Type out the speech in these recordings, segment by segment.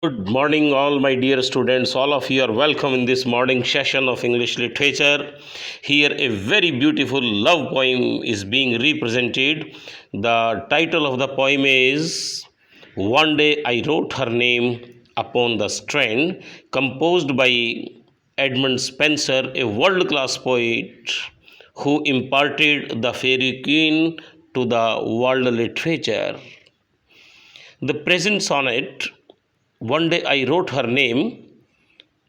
Good morning, all my dear students. All of you are welcome in this morning session of English literature. Here, a very beautiful love poem is being represented. The title of the poem is One Day I Wrote Her Name Upon the Strand, composed by Edmund Spenser, a world class poet who imparted the fairy queen to the world literature. The present sonnet, One Day I Wrote Her Name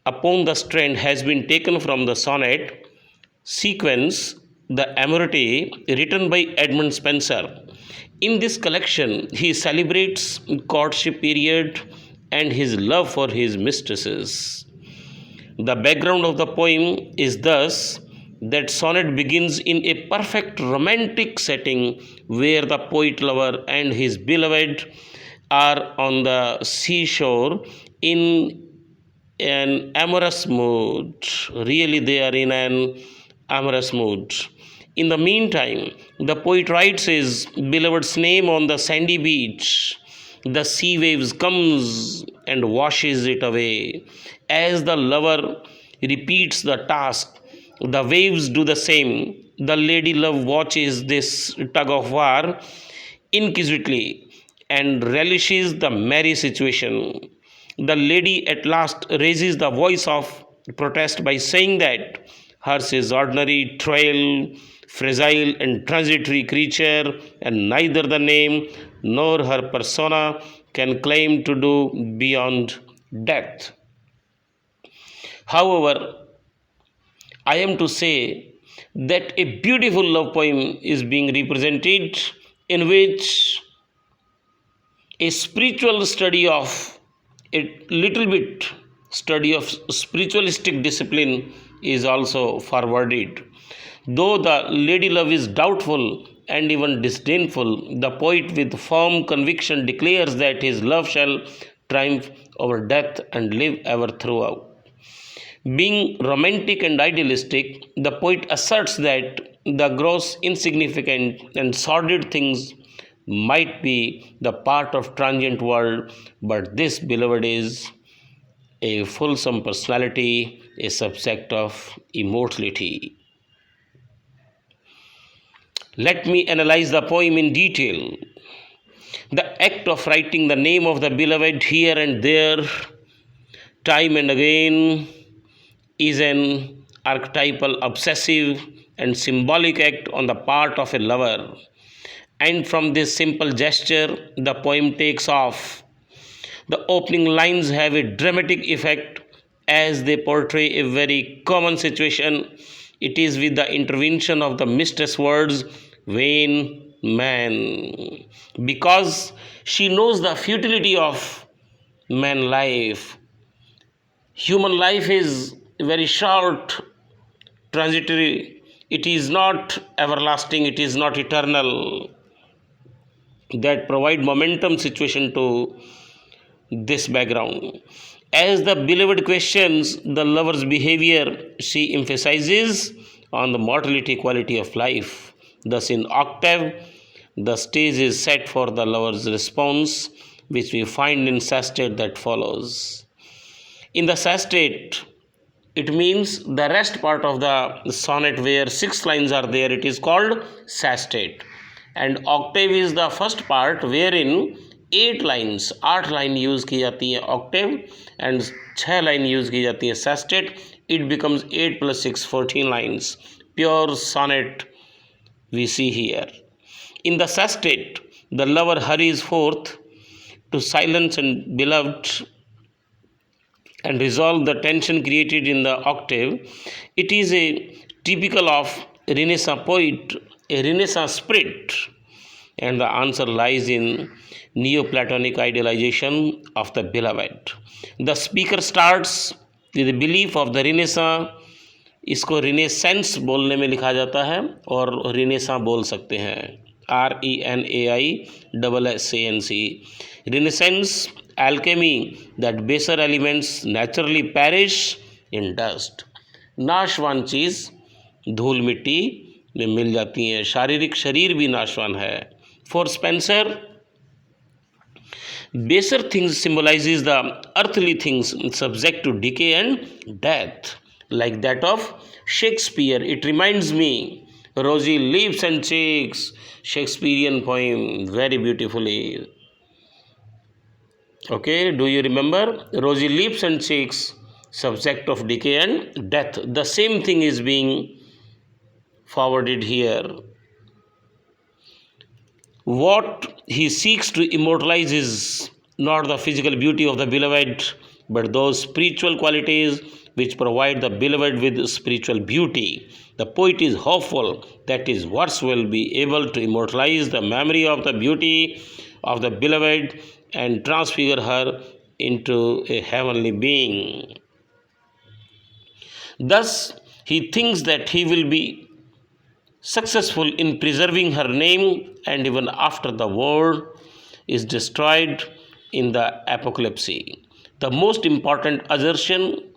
Upon the Strand, has been taken from the sonnet sequence The Amorite, written by Edmund Spenser. In this collection, he celebrates courtship period and his love for his mistresses. The background of the poem is thus that sonnet begins in a perfect romantic setting where the poet lover and his beloved are on the seashore in an amorous mood. Really, they are in an amorous mood. In the meantime, the poet writes his beloved's name on the sandy beach. The sea waves comes and washes it away. As the lover repeats the task, the waves do the same. The lady love watches this tug of war inquisitively and relishes the merry situation. The lady at last raises the voice of protest by saying that hers is ordinary, frail, fragile, and transitory creature, and neither the name nor her persona can claim to do beyond death. However, I am to say that a beautiful love poem is being represented in which a spiritual study of a little bit study of spiritualistic discipline is also forwarded. Though the lady love is doubtful and even disdainful, the poet with firm conviction declares that his love shall triumph over death and live ever throughout. Being romantic and idealistic, the poet asserts that the gross, insignificant, and sordid things might be the part of transient world, but this beloved is a fulsome personality, a subject of immortality. Let me analyze the poem in detail. The act of writing the name of the beloved here and there, time and again, is an archetypal, obsessive, and symbolic act on the part of a lover. And from this simple gesture, the poem takes off. The opening lines have a dramatic effect as they portray a very common situation. It is with the intervention of the mistress words, vain man, because she knows the futility of man life. Human life is very short, transitory. It is not everlasting, it is not eternal. That provide momentum situation to this background. As the beloved questions the lover's behavior, she emphasizes on the mortality quality of life. Thus, in octave, the stage is set for the lover's response, which we find in sestet that follows. In the sestet, it means the rest part of the sonnet where 6 lines are there, it is called sestet. And octave is the first part wherein 8 lines, 8 line use की जाती है octave and 6 line use की जाती है sestet. It becomes 8 plus 6, 14 lines. Pure sonnet we see here. In the sestet, the lover hurries forth to silence and beloved and resolve the tension created in the octave. It is a typical of Renaissance poet, a Renaissance spirit, and the answer lies in Neoplatonic idealization of the beloved. The speaker starts with the belief of the Renaissance. इसको renaissance बोलने में लिखा जाता है और renaissance बोल सकते हैं, RENAISSANC. Renaissance alchemy that baser elements naturally perish in dust. नाशवान चीज़ धूल मिट्टी में मिल जाती हैं, शारीरिक शरीर भी नाशवान है. For Spencer, Baser things symbolizes the earthly things subject to decay and death, like that of Shakespeare. It reminds me rosy lips and cheeks, Shakespearean poem, very beautifully. Okay, do you remember? Rosy lips and cheeks, subject of decay and death. The same thing is being forwarded here. What he seeks to immortalize is not the physical beauty of the beloved, but those spiritual qualities which provide the beloved with spiritual beauty. The poet is hopeful that his verse will be able to immortalize the memory of the beauty of the beloved and transfigure her into a heavenly being. Thus, he thinks that he will be successful in preserving her name and even after the world is destroyed in the apocalypse. The most important assertion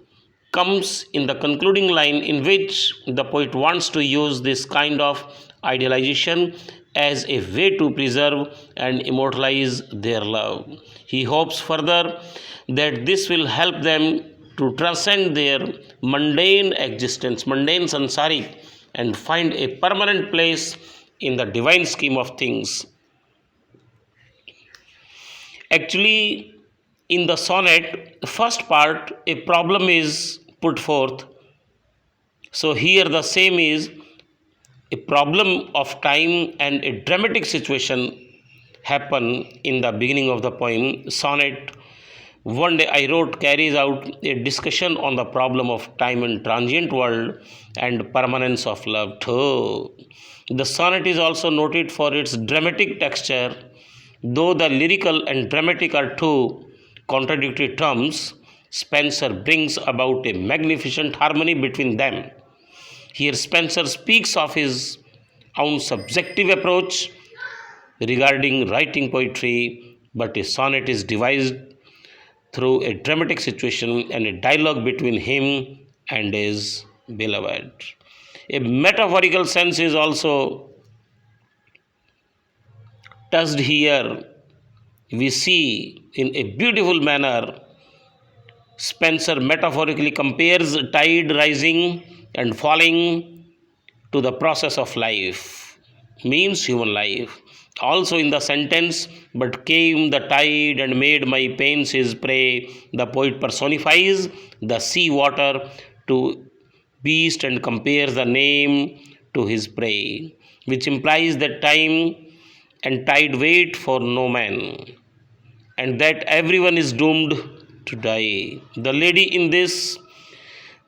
comes in the concluding line, in which the poet wants to use this kind of idealization as a way to preserve and immortalize their love. He hopes further that this will help them to transcend their mundane existence, mundane sansaric, and find a permanent place in the divine scheme of things. Actually, in the sonnet, first part, a problem is put forth. So here the same is a problem of time and a dramatic situation happen in the beginning of the poem. Sonnet One Day I Wrote carries out a discussion on the problem of time and transient world and permanence of love too. The sonnet is also noted for its dramatic texture. Though the lyrical and dramatic are two contradictory terms, Spenser brings about a magnificent harmony between them. Here Spenser speaks of his own subjective approach regarding writing poetry, but a sonnet is devised through a dramatic situation and a dialogue between him and his beloved. A metaphorical sense is also touched here. We see in a beautiful manner Spenser metaphorically compares tide rising and falling to the process of life, means human life. Also in the sentence, but came the tide and made my pains his prey, the poet personifies the sea water to beast and compares the name to his prey, which implies that time and tide wait for no man, and that everyone is doomed to die. The lady in this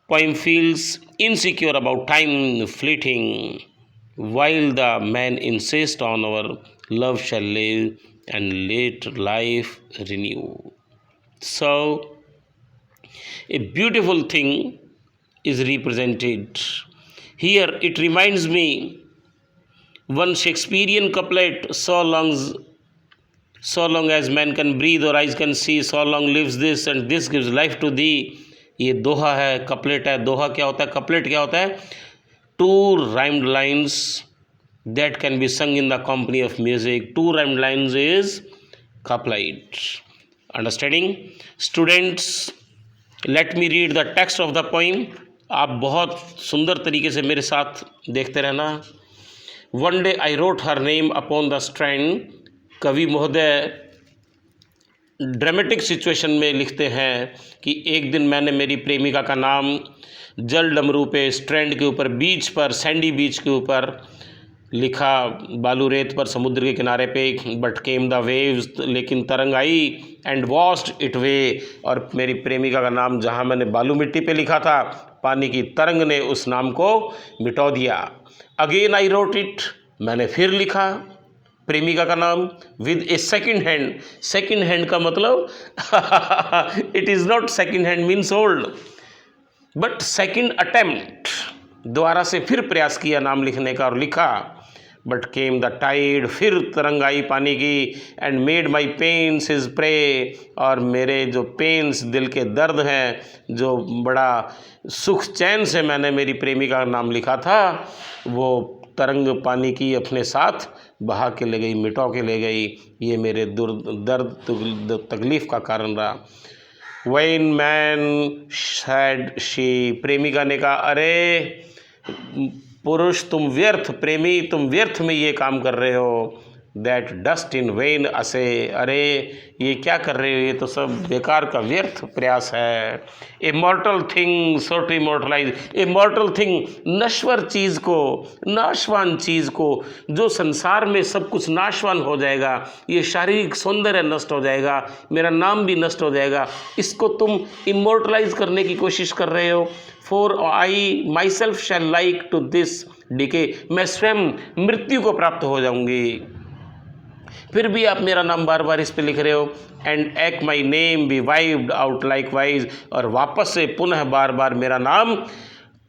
poem feels insecure about time fleeting, while the man insists on our love shall live and let life renew. So, a beautiful thing is represented. Here it reminds me one Shakespearean couplet, so long as man can breathe or eyes can see, so long lives this and this gives life to thee. ये दोहा है, couplet है. दोहा क्या होता है, couplet क्या होता है? Two rhymed lines that can be sung in the company of music. Two rhymed lines is couplet. Understanding? Students, let me read the text of the poem. आप बहुत सुंदर तरीके से मेरे साथ देखते रहना. One day I wrote her name upon the strand. कवि महोदय ड्रामेटिक सिचुएशन में लिखते हैं कि एक दिन मैंने मेरी प्रेमिका का नाम जल डमरू पे, स्ट्रैंड के ऊपर, बीच पर, सैंडी बीच के ऊपर लिखा, बालू रेत पर, समुद्र के किनारे पे. बट केम द वेव्स, लेकिन तरंग आई, एंड वॉश्ड इट वे, और मेरी प्रेमिका का नाम जहाँ मैंने बालू मिट्टी पे लिखा था, पानी की तरंग ने उस नाम को मिटा दिया. अगेन आई रोट इट, मैंने फिर लिखा प्रेमिका का नाम with A second hand. Second hand का मतलब it is not second hand means old, but second attempt, दोबारा से फिर प्रयास किया नाम लिखने का और लिखा. बट केम द टाइड, फिर तरंग आई पानी की, and made my pains his prey, और मेरे जो पेन्स, दिल के दर्द हैं, जो बड़ा सुख चैन से मैंने मेरी प्रेमिका का नाम लिखा था, वो तरंग पानी की अपने साथ बहा के ले गई, मिटा के ले गई, ये मेरे दर्द तकलीफ़ का कारण रहा। When man said she, प्रेमिका ने कहा, अरे पुरुष तुम व्यर्थ, प्रेमी तुम व्यर्थ में ये काम कर रहे हो। दैट डस्ट इन वेन असे, अरे ये क्या कर रहे हो, ये तो सब बेकार का व्यर्थ प्रयास है। Immortal thing so to immortalise, immortal thing, नश्वर चीज़ को, नाशवान चीज़ को, जो संसार में सब कुछ नाशवान हो जाएगा, ये शारीरिक सौंदर्य नष्ट हो जाएगा, मेरा नाम भी नष्ट हो जाएगा, इसको तुम इमॉर्टलाइज करने की कोशिश कर रहे हो। For I myself shall like to this decay, मैं स्वयं मृत्यु को प्राप्त हो जाऊंगी। फिर भी आप मेरा नाम बार बार इस पे लिख रहे हो। And eke my name be wiped out likewise, और वापस से पुनः बार बार मेरा नाम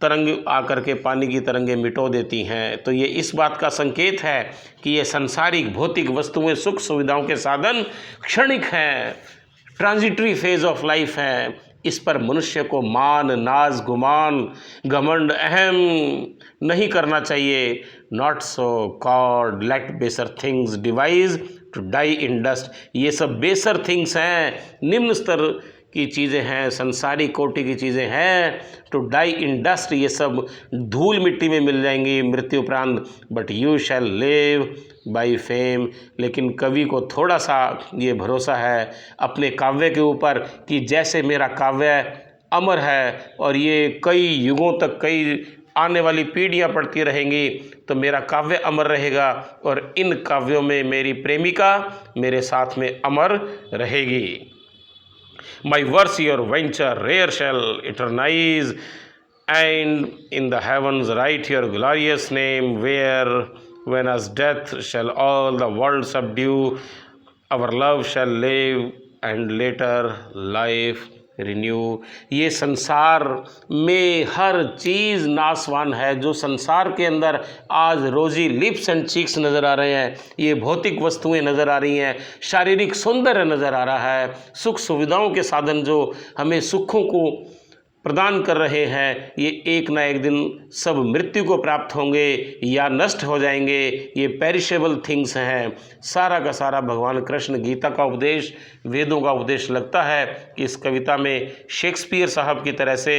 तरंग आकर के पानी की तरंगें मिटो देती हैं। तो ये इस बात का संकेत है कि ये सांसारिक भौतिक वस्तुएं सुख सुविधाओं के साधन क्षणिक हैं, ट्रांजिटरी फेज ऑफ लाइफ है। इस पर मनुष्य को मान नाज गुमान घमंड अहम नहीं करना चाहिए। Not so God let baser things devise to die in dust, ये सब बेसर थिंग्स हैं, निम्न स्तर की चीज़ें हैं, संसारी कोटि की चीज़ें हैं। टू डाई इन डस्ट, ये सब धूल मिट्टी में मिल जाएंगी मृत्यु उपरांत। But you shall live by fame, लेकिन कवि को थोड़ा सा ये भरोसा है अपने काव्य के ऊपर कि जैसे मेरा काव्य अमर है और ये कई युगों तक, कई आने वाली पीढ़ियाँ पढ़ती रहेंगी, तो मेरा काव्य अमर रहेगा और इन काव्यों में मेरी प्रेमिका मेरे साथ में अमर रहेगी। My verse your venture rare shall eternize, and in the heavens write your glorious name, where when as death shall all the world subdue, our love shall live and later life renew. ये संसार में हर चीज़ नाशवान है। जो संसार के अंदर आज रोजी लिप्स एंड चीक्स नज़र आ रहे हैं, ये भौतिक वस्तुएं नज़र आ रही हैं, शारीरिक सौंदर्य नज़र आ रहा है, सुख सुविधाओं के साधन जो हमें सुखों को प्रदान कर रहे हैं, ये एक ना एक दिन सब मृत्यु को प्राप्त होंगे या नष्ट हो जाएंगे। ये पेरिशेबल थिंग्स हैं। सारा का सारा भगवान कृष्ण गीता का उपदेश, वेदों का उपदेश लगता है कि इस कविता में शेक्सपियर साहब की तरह से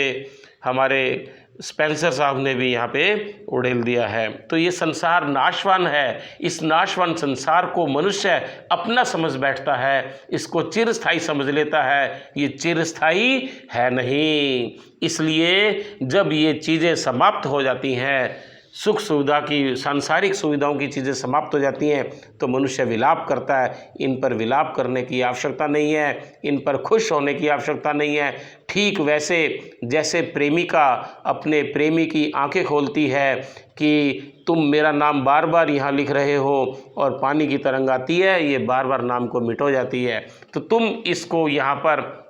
हमारे स्पेंसर साहब ने भी यहाँ पे उड़ेल दिया है। तो ये संसार नाशवान है। इस नाशवान संसार को मनुष्य अपना समझ बैठता है, इसको चिरस्थायी समझ लेता है। ये चिरस्थायी है नहीं। इसलिए जब ये चीज़ें समाप्त हो जाती हैं, सुख सुविधा की, सांसारिक सुविधाओं की चीज़ें समाप्त हो जाती हैं, तो मनुष्य विलाप करता है। इन पर विलाप करने की आवश्यकता नहीं है, इन पर खुश होने की आवश्यकता नहीं है। ठीक वैसे जैसे प्रेमिका अपने प्रेमी की आंखें खोलती है कि तुम मेरा नाम बार बार यहाँ लिख रहे हो, और पानी की तरंग आती है, ये बार बार नाम को मिटो जाती है, तो तुम इसको यहाँ पर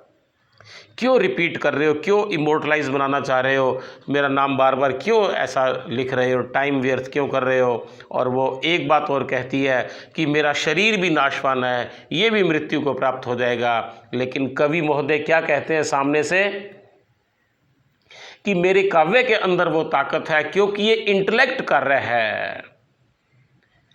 क्यों रिपीट कर रहे हो, क्यों इमोर्टलाइज बनाना चाह रहे हो, मेरा नाम बार बार क्यों ऐसा लिख रहे हो, टाइम व्यर्थ क्यों कर रहे हो। और वो एक बात और कहती है कि मेरा शरीर भी नाशवान है, ये भी मृत्यु को प्राप्त हो जाएगा। लेकिन कवि महोदय क्या कहते हैं सामने से कि मेरे काव्य के अंदर वो ताकत है, क्योंकि ये इंटेलेक्ट कार्य है।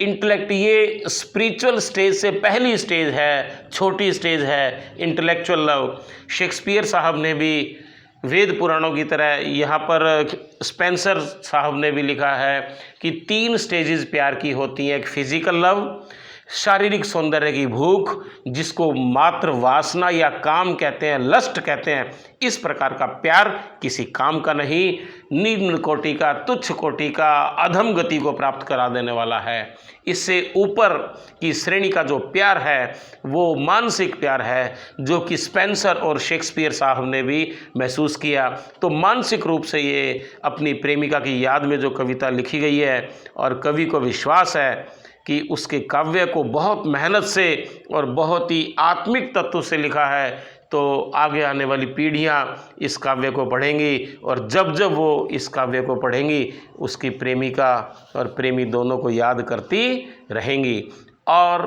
इंटेलेक्ट ये स्पिरिचुअल स्टेज से पहली स्टेज है, छोटी स्टेज है, इंटेलेक्चुअल लव। शेक्सपियर साहब ने भी वेद पुराणों की तरह, यहाँ पर स्पेंसर साहब ने भी लिखा है कि 3 स्टेजेस प्यार की होती हैं। एक फिजिकल लव, शारीरिक सौंदर्य की भूख, जिसको मात्र वासना या काम कहते हैं, लस्ट कहते हैं। इस प्रकार का प्यार किसी काम का नहीं, निम्न कोटि का, तुच्छ कोटि का, अधम गति को प्राप्त करा देने वाला है। इससे ऊपर की श्रेणी का जो प्यार है वो मानसिक प्यार है, जो कि स्पेंसर और शेक्सपियर साहब ने भी महसूस किया। तो मानसिक रूप से ये अपनी प्रेमिका की याद में जो कविता लिखी गई है, और कवि को विश्वास है कि उसके काव्य को बहुत मेहनत से और बहुत ही आत्मिक तत्व से लिखा है, तो आगे आने वाली पीढ़ियाँ इस काव्य को पढ़ेंगी, और जब जब वो इस काव्य को पढ़ेंगी, उसकी प्रेमिका और प्रेमी दोनों को याद करती रहेंगी। और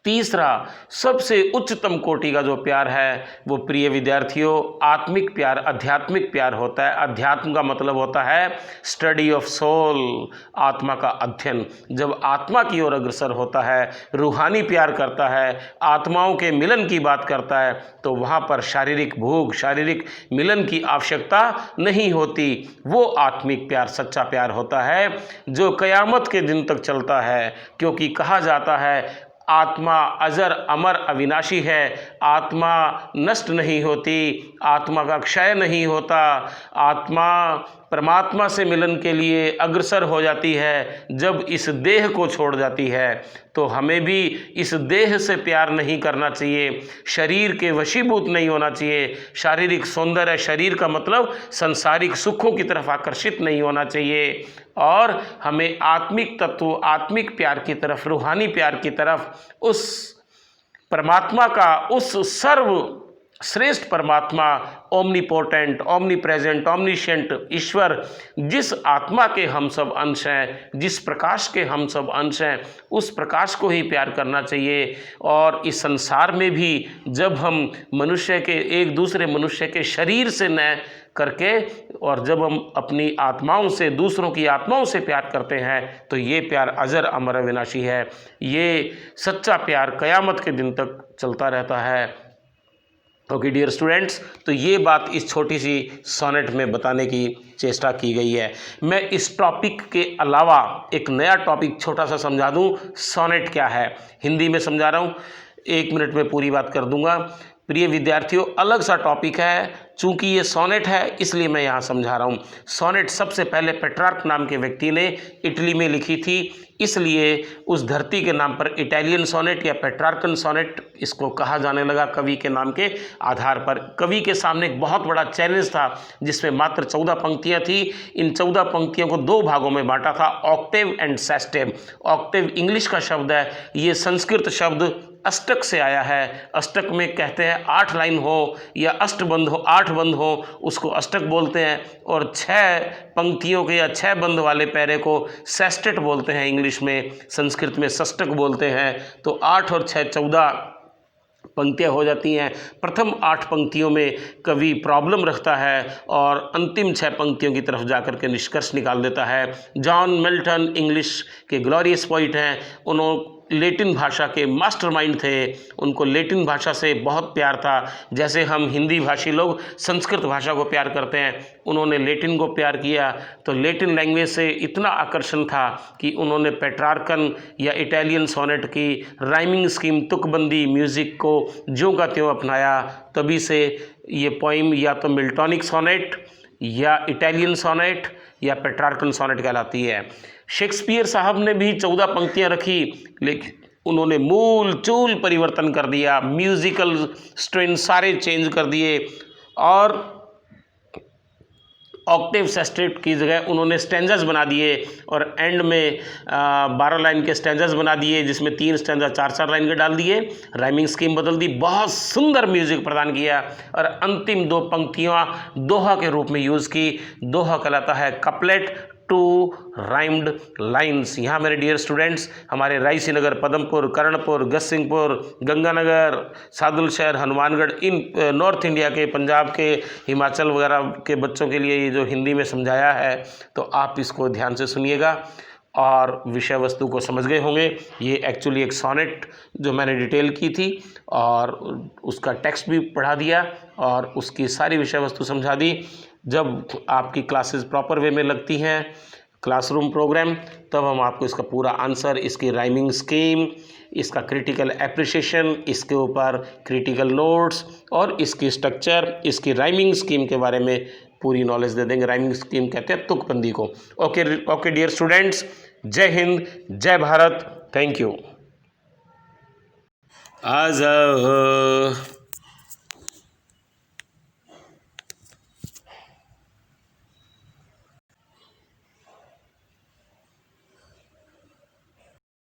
तीसरा सबसे उच्चतम कोटि का जो प्यार है वो प्रिय विद्यार्थियों आत्मिक प्यार, आध्यात्मिक प्यार होता है। अध्यात्म का मतलब होता है स्टडी ऑफ सोल, आत्मा का अध्ययन। जब आत्मा की ओर अग्रसर होता है, रूहानी प्यार करता है, आत्माओं के मिलन की बात करता है, तो वहाँ पर शारीरिक भूख, शारीरिक मिलन की आवश्यकता नहीं होती। वो आत्मिक प्यार सच्चा प्यार होता है जो कयामत के दिन तक चलता है, क्योंकि कहा जाता है आत्मा अजर अमर अविनाशी है, आत्मा नष्ट नहीं होती, आत्मा का क्षय नहीं होता। आत्मा परमात्मा से मिलन के लिए अग्रसर हो जाती है जब इस देह को छोड़ जाती है। तो हमें भी इस देह से प्यार नहीं करना चाहिए, शरीर के वशीभूत नहीं होना चाहिए। शारीरिक सौंदर्य, शरीर का मतलब सांसारिक सुखों की तरफ आकर्षित नहीं होना चाहिए, और हमें आत्मिक तत्व, आत्मिक प्यार की तरफ, रूहानी प्यार की तरफ, उस परमात्मा का, उस सर्व श्रेष्ठ परमात्मा, ओमनीपोटेंट, ओमनीप्रेजेंट, ओमनीशिएंट ईश्वर, जिस आत्मा के हम सब अंश हैं, जिस प्रकाश के हम सब अंश हैं, उस प्रकाश को ही प्यार करना चाहिए। और इस संसार में भी जब हम मनुष्य के, एक दूसरे मनुष्य के शरीर से न करके, और जब हम अपनी आत्माओं से, दूसरों की आत्माओं से प्यार करते हैं, तो ये प्यार अजर अमर अविनाशी है। ये सच्चा प्यार कयामत के दिन तक चलता रहता है। ओके डियर स्टूडेंट्स, तो ये बात इस छोटी सी सोनेट में बताने की चेष्टा की गई है। मैं इस टॉपिक के अलावा एक नया टॉपिक छोटा सा समझा दूं। सोनेट क्या है, हिंदी में समझा रहा हूं, 1 मिनट में पूरी बात कर दूंगा। प्रिय विद्यार्थियों, अलग सा टॉपिक है, चूंकि ये सोनेट है इसलिए मैं यहाँ समझा रहा हूँ। सोनेट सबसे पहले पेट्रार्क नाम के व्यक्ति ने इटली में लिखी थी, इसलिए उस धरती के नाम पर इटालियन सोनेट या पेट्रार्कन सोनेट इसको कहा जाने लगा, कवि के नाम के आधार पर। कवि के सामने एक बहुत बड़ा चैलेंज था जिसमें मात्र 14 पंक्तियाँ थी। इन 14 पंक्तियों को 2 भागों में बांटा था, ऑक्टेव एंड सेस्टेव। ऑक्टेव इंग्लिश का शब्द है, ये संस्कृत शब्द अष्टक से आया है। अष्टक में कहते हैं 8 लाइन हो या अष्टबंध हो, 8 बंध हो, उसको अष्टक बोलते हैं, और 6 पंक्तियों के या 6 बंध वाले पैरे को सेस्टेट बोलते हैं। इंग्लिश में, संस्कृत में षष्टक बोलते हैं। तो 8 और 6 14 पंक्तियाँ हो जाती हैं। प्रथम 8 पंक्तियों में कवि प्रॉब्लम रखता है और अंतिम 6 पंक्तियों की तरफ जाकर के निष्कर्ष निकाल देता है। जॉन मिल्टन इंग्लिश के ग्लोरियस पोइट हैं, उन्होंने लैटिन भाषा के मास्टरमाइंड थे, उनको लैटिन भाषा से बहुत प्यार था। जैसे हम हिंदी भाषी लोग संस्कृत भाषा को प्यार करते हैं, उन्होंने लैटिन को प्यार किया। तो लैटिन लैंग्वेज से इतना आकर्षण था कि उन्होंने पेट्रार्कन या इटालियन सोनेट की राइमिंग स्कीम, तुकबंदी, म्यूज़िक को ज्यों का त्यों अपनाया। तभी से ये पोइम या तो मिल्टॉनिक सोनेट या इटालियन सोनेट या पेट्रार्कन सोनेट कहलाती है। शेक्सपियर साहब ने भी 14 पंक्तियां रखी, लेकिन उन्होंने मूल चूल परिवर्तन कर दिया, म्यूजिकल स्ट्रेन सारे चेंज कर दिए, और ऑक्टेव सेस्टेट की जगह उन्होंने स्टैंजास बना दिए, और एंड में 12 लाइन के स्टैंजास बना दिए, जिसमें 3 स्टैंजा 4-4 लाइन के डाल दिए, राइमिंग स्कीम बदल दी, बहुत सुंदर म्यूजिक प्रदान किया, और अंतिम 2 पंक्तियाँ दोहा के रूप में यूज़ की। दोहा कहलाता है कपलेट टू राइम्ड लाइन्स। यहाँ मेरे डियर स्टूडेंट्स, हमारे रायसीनगर, पदमपुर, कर्णपुर, गसिंगपुर, गंगानगर, सादुल शहर, हनुमानगढ़, इन नॉर्थ इंडिया के, पंजाब के, हिमाचल वगैरह के बच्चों के लिए ये जो हिंदी में समझाया है, तो आप इसको ध्यान से सुनिएगा और विषय वस्तु को समझ गए होंगे। ये एक्चुअली एक सोनेट जो मैंने डिटेल की थी, और उसका टेक्स्ट भी पढ़ा दिया और उसकी सारी विषय वस्तु समझा दी। जब आपकी क्लासेस प्रॉपर वे में लगती हैं, क्लासरूम प्रोग्राम, तब हम आपको इसका पूरा आंसर, इसकी राइमिंग स्कीम, इसका क्रिटिकल एप्रिसिएशन, इसके ऊपर क्रिटिकल नोट्स और इसकी स्ट्रक्चर, इसकी राइमिंग स्कीम के बारे में पूरी नॉलेज दे देंगे। राइमिंग स्कीम कहते हैं तुकबंदी को। ओके डियर स्टूडेंट्स, जय हिंद, जय भारत, थैंक यू। आ जाओ।